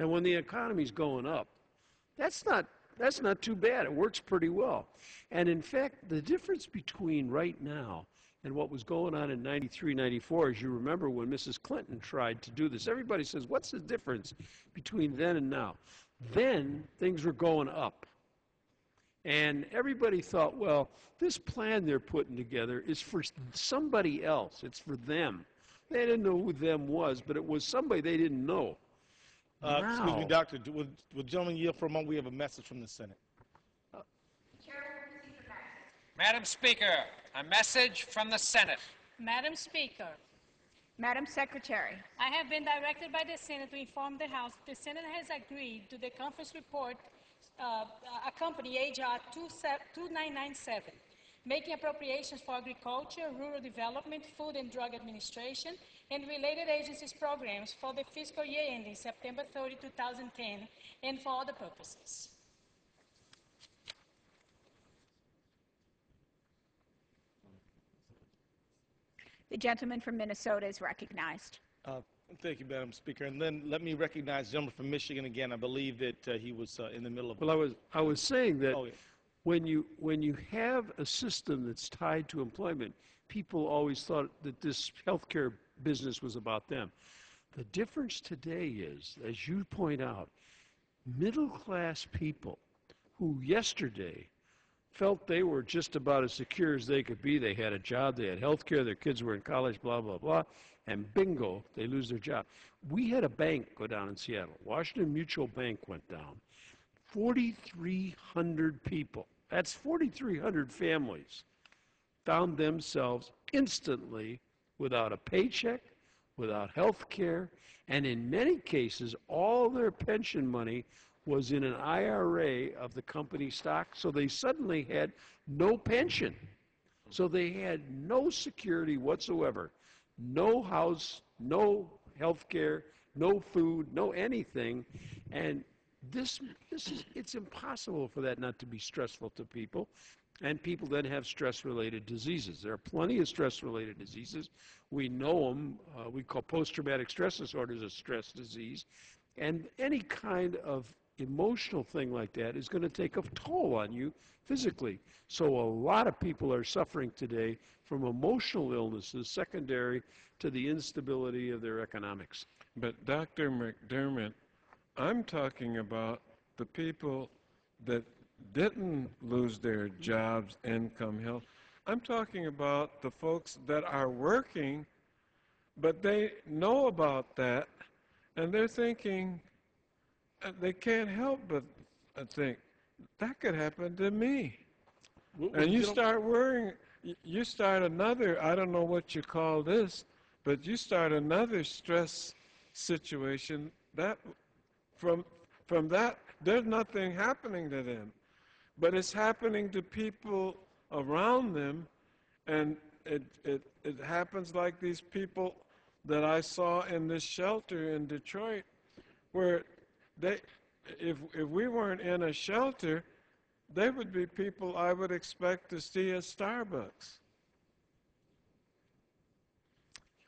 And when the economy's going up, that's not too bad. It works pretty well. And in fact, the difference between right now and what was going on in 93, 94, as you remember when Mrs. Clinton tried to do this, everybody says, what's the difference between then and now? Then things were going up. And everybody thought, well, this plan they're putting together is for somebody else. It's for them. They didn't know who them was, but it was somebody they didn't know. Excuse me, Doctor. Would gentlemen yield for a moment? We have a message from the Senate. Madam Speaker, a message from the Senate. Madam Speaker, Madam Secretary, I have been directed by the Senate to inform the House the Senate has agreed to the conference report accompanying H.R. 2997, making appropriations for agriculture, rural development, food and drug administration, and related agencies programs for the fiscal year ending September 30, 2010, and for other purposes. the gentleman from Minnesota is recognized. Thank you, Madam Speaker. And then let me recognize the gentleman from Michigan again. I believe that he was in the middle of. Well, I was saying that Oh, yeah. when you have a system that's tied to employment, people always thought that this healthcare business was about them. The difference today is, as you point out, middle-class people who yesterday felt they were just about as secure as they could be. They had a job, they had health care, their kids were in college, blah, blah, blah, and bingo, they lose their job. We had a bank go down in Seattle. Washington Mutual Bank went down. 4,300 people, that's 4,300 families, found themselves instantly without a paycheck, without health care, and in many cases, all their pension money was in an IRA of the company stock, so they suddenly had no pension. So they had no security whatsoever, no house, no health care, no food, no anything, and it's impossible for that not to be stressful to people, and people then have stress-related diseases. There are plenty of stress-related diseases. We know them. We call post-traumatic stress disorders a stress disease, and any kind of emotional thing like that is going to take a toll on you physically. So a lot of people are suffering today from emotional illnesses secondary to the instability of their economics. But Dr. McDermott, I'm talking about the people that didn't lose their jobs, income, health. I'm talking about the folks that are working, but they know about that, and they're thinking, they can't help but think, that could happen to me. And you start worrying, you start another, I don't know what you call this, but you start another stress situation that from that, there's nothing happening to them. But it's happening to people around them, and it happens like these people that I saw in this shelter in Detroit, where if we weren't in a shelter, they would be people I would expect to see at Starbucks.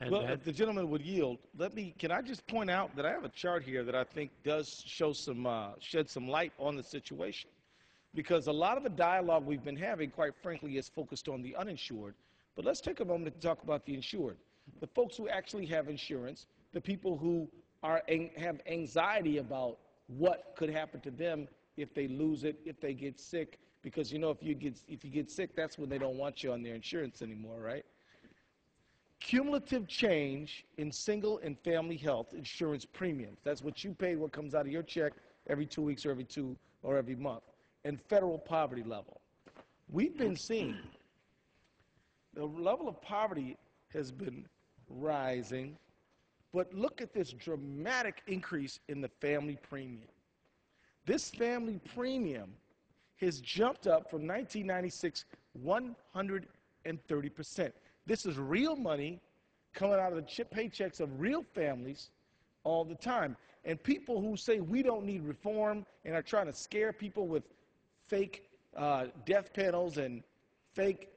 And well, if the gentleman would yield, can I just point out that I have a chart here that I think does show shed some light on the situation. Because a lot of the dialogue we've been having, quite frankly, is focused on the uninsured. But let's take a moment to talk about the insured. The folks who actually have insurance, the people who have anxiety about what could happen to them if they lose it, if they get sick. Because, you know, if you get sick, that's when they don't want you on their insurance anymore, right? Cumulative change in single and family health insurance premiums. That's what you pay, what comes out of your check every 2 weeks or every month. And federal poverty level. We've been seeing the level of poverty has been rising, but look at this dramatic increase in the family premium. This family premium has jumped up from 1996 130%. This is real money coming out of the paychecks of real families all the time. And people who say we don't need reform and are trying to scare people with fake death panels and fake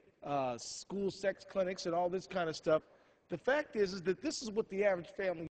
school sex clinics and all this kind of stuff. The fact is that this is what the average family